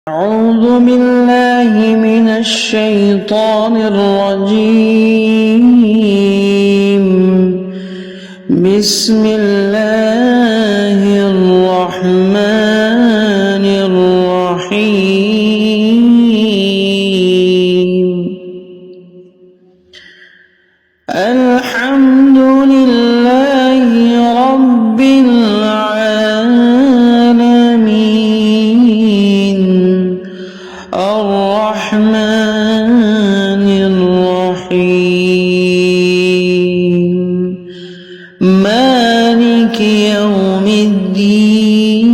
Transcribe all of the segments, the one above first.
أعوذ بالله من الشيطان الرجيم. بسم الله الرحمن الرحيم. الحمد لله رب العالمين الرحمن الرحيم مالك يوم الدين.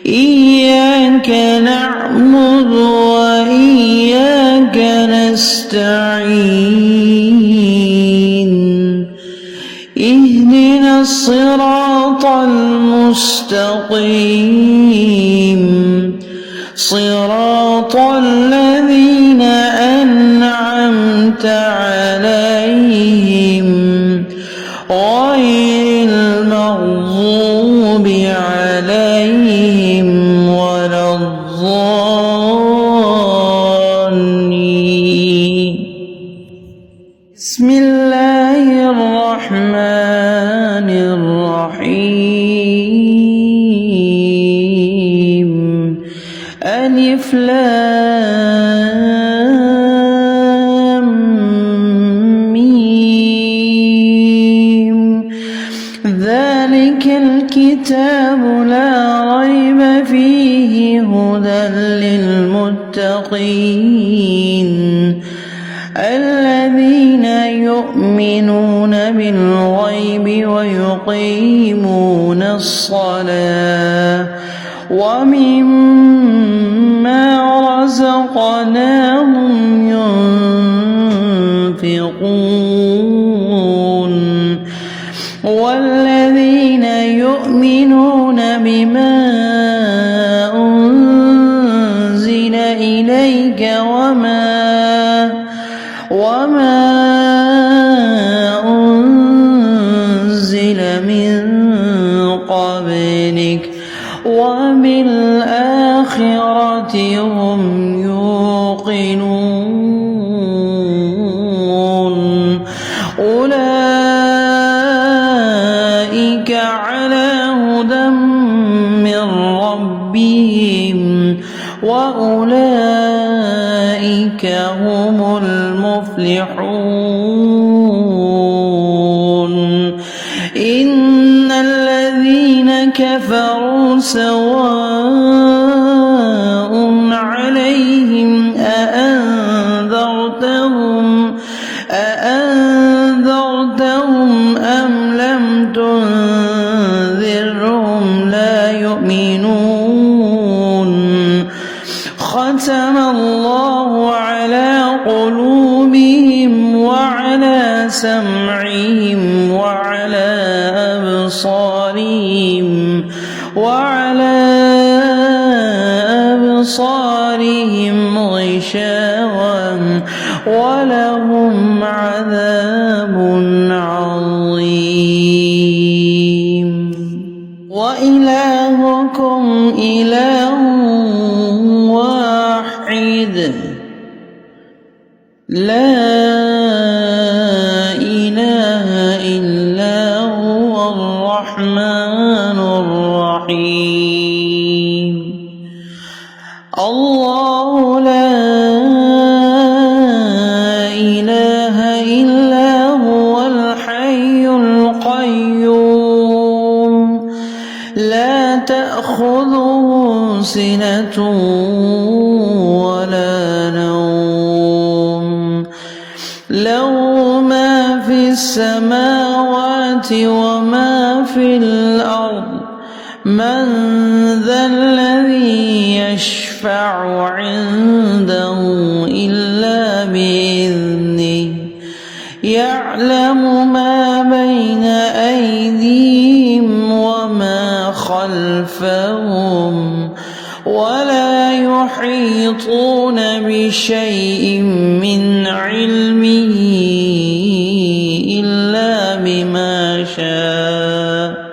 إياك نعبد وإياك نستعين. اهدنا الصراط المستقيم صراط الذين أنعمت عليهم غير المغضوب عليهم ولا الضالين. بسم الله الرحمن الرحيم. ألف لام ميم. ذلك الكتاب لا ريب فيه هدى للمتقين الذين يؤمنون بالغيب ويقيمون الصلاة ومما رزقناهم ينفقون. والذين يؤمنون بما أنزل إليك وما أنزل من قبلك وبالآخرة هم يوقنون. أولئك على هدى من ربهم وأولئك هم المفلحون. إن الذين كفروا سواء عليهم أأنذرتهم أم لم تنذرهم لا يؤمنون. ختم الله على قلوبهم وعلى سمعهم وعلى أبصارهم غشاوة ولهم عذاب عظيم. وإلهكم إله واحد لا إله إلا هو الرحمن الرحيم. الله لا إله إلا هو الحي القيوم لا تأخذه سنة ولا نوم. له ما في السماوات وما في الأرض. من ذا الذي يشفع عنده إلا بإذنه. يعلم ما بين أيديهم وما خلفهم ولا يحيطون بشيء من علمه إلا بما شاء.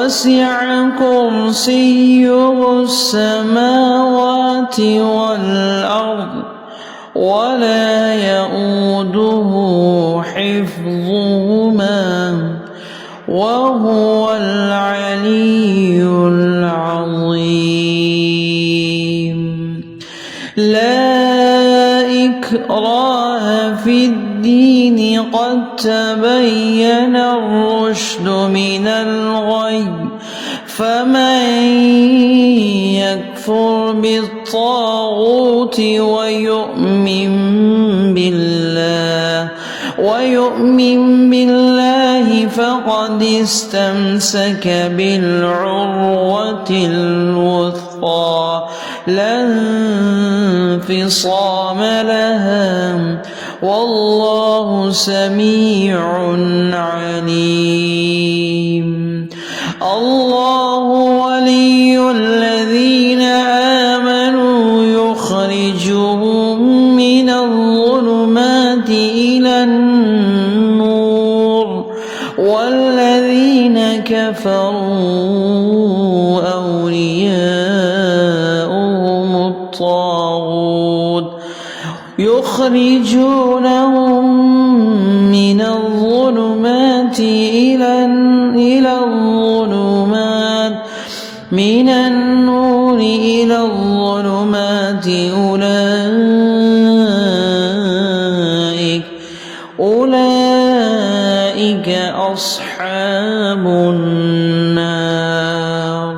وسع كرسيه السماوات والأرض ولا يؤوده حفظهما وهو العلي العظيم. لا إكراه في الدين قد تبين الرشد من الغي فمن يكفر بالطاغوت ويؤمن بالله فقد استمسك بالعروة الوثقى لا انفصام لها والله سميع عليم. الله ولي الذين آمنوا يخرجهم من الظلمات إلى النور والذين كفروا أولياؤهم الطاغوت يخرجونهم من الظلمات إلى الظلمات من النور إلى الظلمات أولئك أصحاب النار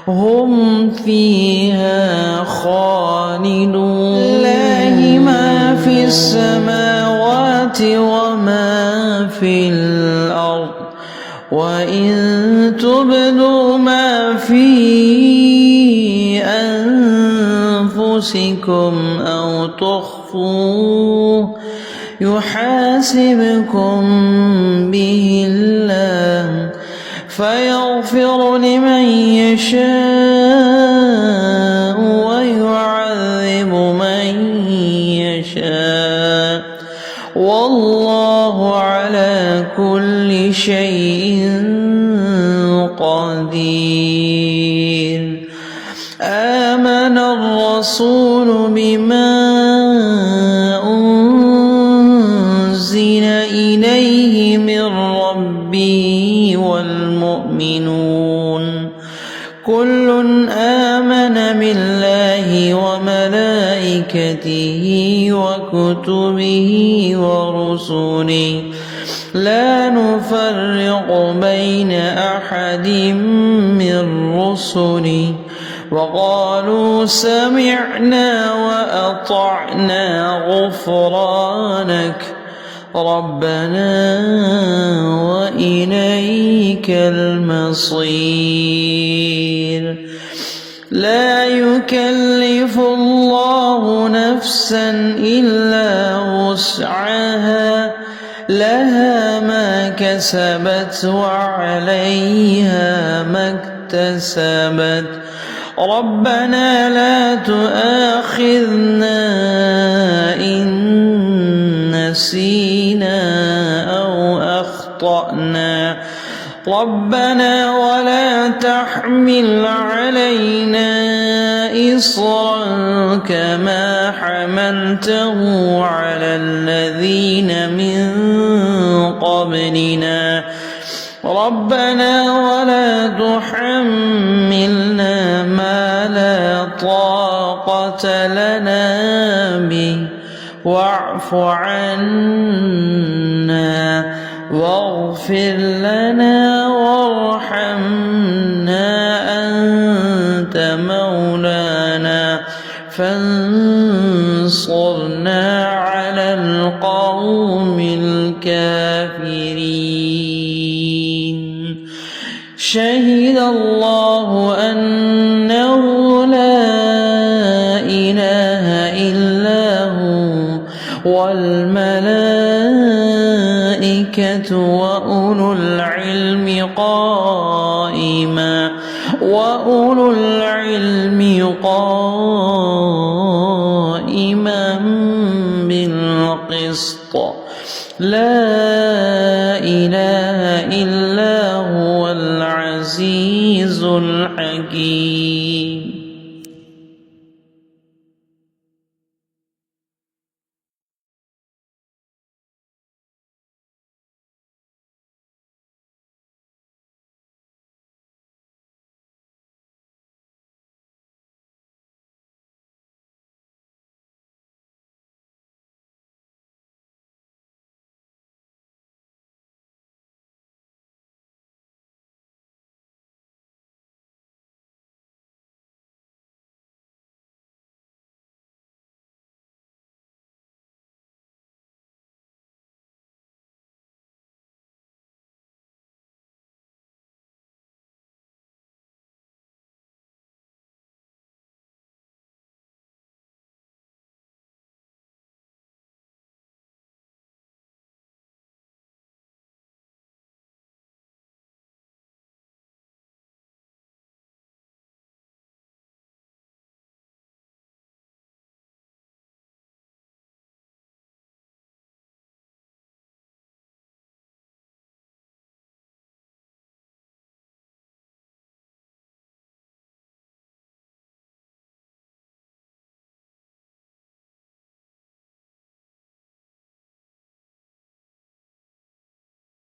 هم فيها خالدون. لله ما في السماوات وما في الأرض وإن تبدوا ما في أنفسكم أو تخفوه يحاسبكم به الله فيغفر لمن يشاء ويعذب من يشاء والله على كل شيء قدير. آمن الرسول بما أنزل إليه من ربه والمؤمنون كل آمن بالله وملائكته وكتبه ورسله لا نفرق بين أحد من رسله وقالوا سمعنا وأطعنا غفرانك ربنا وإليك المصير. لا يكلف الله نفسا إلا وسعها لها ما كسبت وعليها ما اكتسبت ربنا لا تؤاخذنا إن نسينا أو أخطأنا ربنا ولا تحمل علينا إصرا كما حملته على الذين من قبلنا ربنا ولا تحملنا ما لا طاقة لنا به واعف عنا واغفر لنا وارحمنا أنت مولانا فانصرنا على القوم الكافرين. شهد الله أنه لا إله إلا هو والملائكة وأولو العلم قائما بالقسط لا